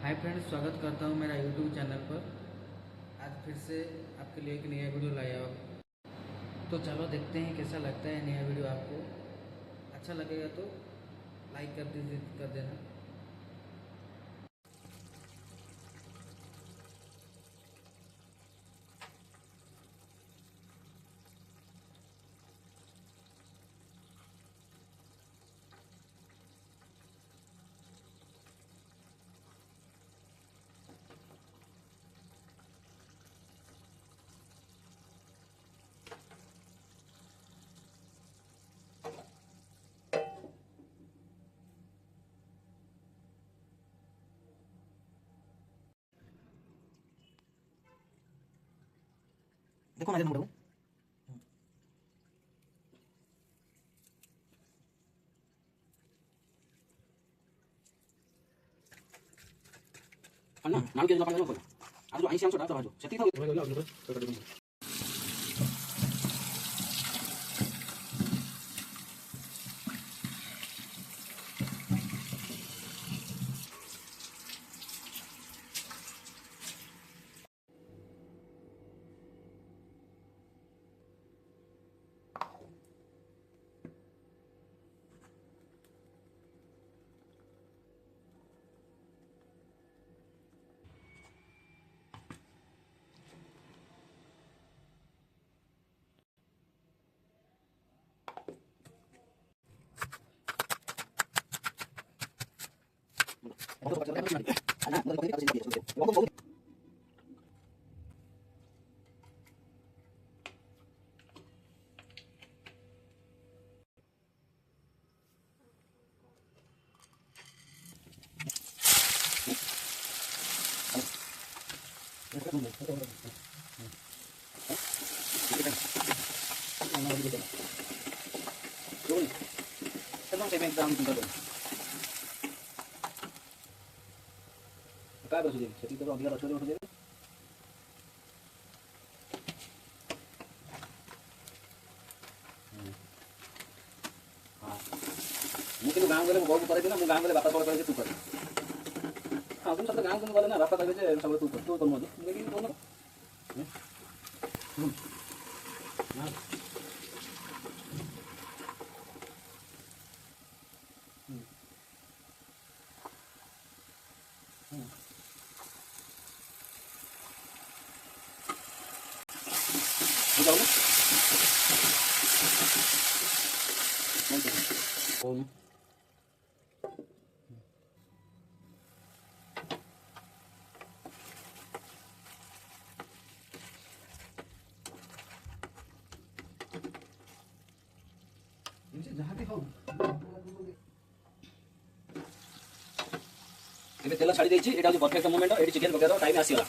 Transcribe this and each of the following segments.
Hi friends, स्वागत करता हूँ मेरा यूट्यूब चैनल पर। आज फिर से आपके लिए एक नया वीडियो लाया हूँ। तो चलो देखते हैं कैसा लगता है नया वीडियो। आपको अच्छा लगेगा तो लाइक कर देना। देखो माझ्या मोठं अण्णा नाम केलं पाहिजे नको आता जो 80 आमचा राहतो शेती तर काय बसू दे शेती तर अगदी रस्त्यावर होते ମୁଁ କିନ୍ତୁ ଗାଁ ଗଲେ ବୋଉକୁ କରେଇବି ନା ମୁଁ ଗାଁ ଗଲେ ବାପା ସବୁବେଳେ କହିବେ ତୁ କରେ ହଁ କିନ୍ତୁ ସତ ଗାଁ କିନ୍ତୁ ଗଲେ ନା ବାପା କହିବେ ଯେ ସବୁବେଳେ ତୁ କର ତୁ କର ମୁଁ ଦେଖିକି କହୁନ ଏବେ ତେଲ ଛାଡ଼ି ଦେଇଛି। ଏଇଟା ହେଉଛି ପରଫେକ୍ଟ ମୋମେଣ୍ଟ। ଏଇଠି ଚିକେନ ପକେଇବାର ଟାଇମ୍ ଆସିଗଲା।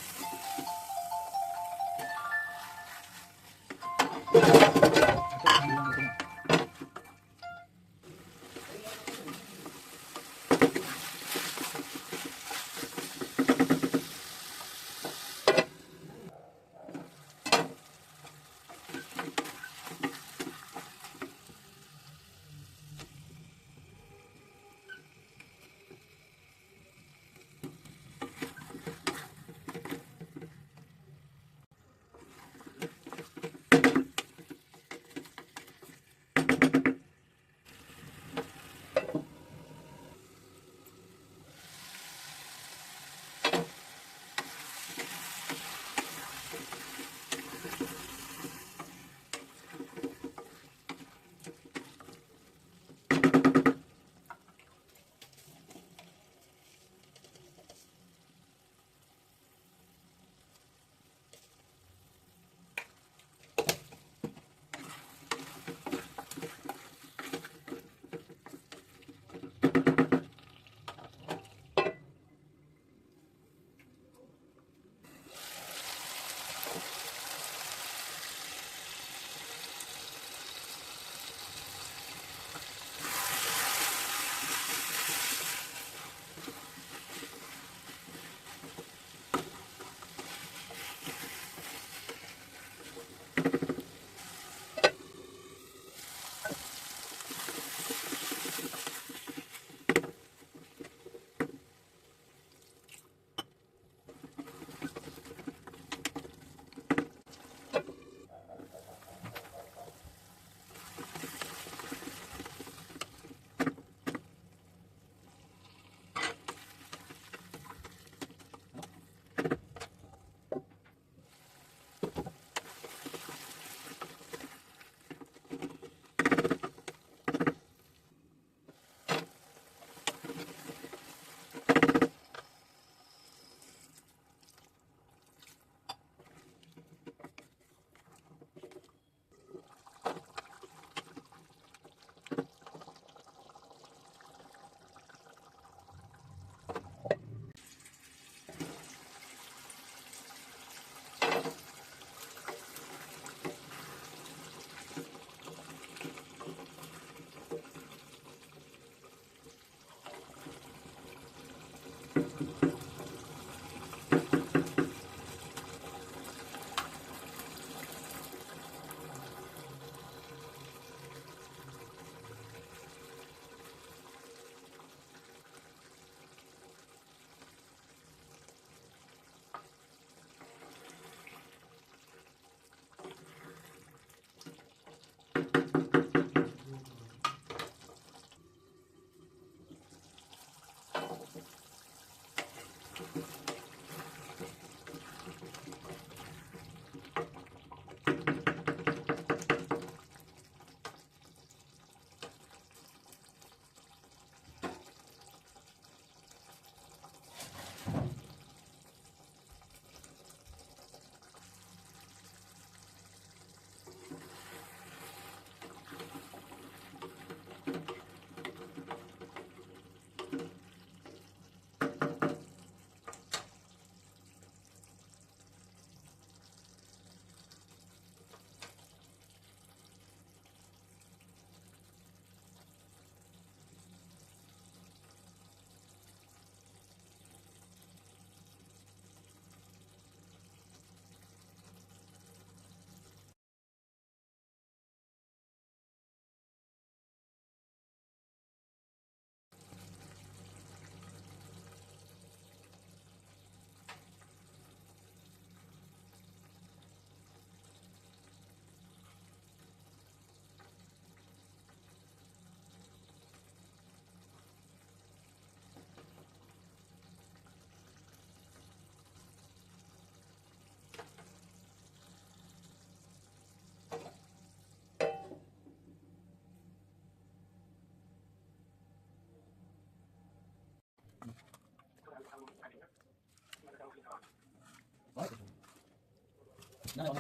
Nah,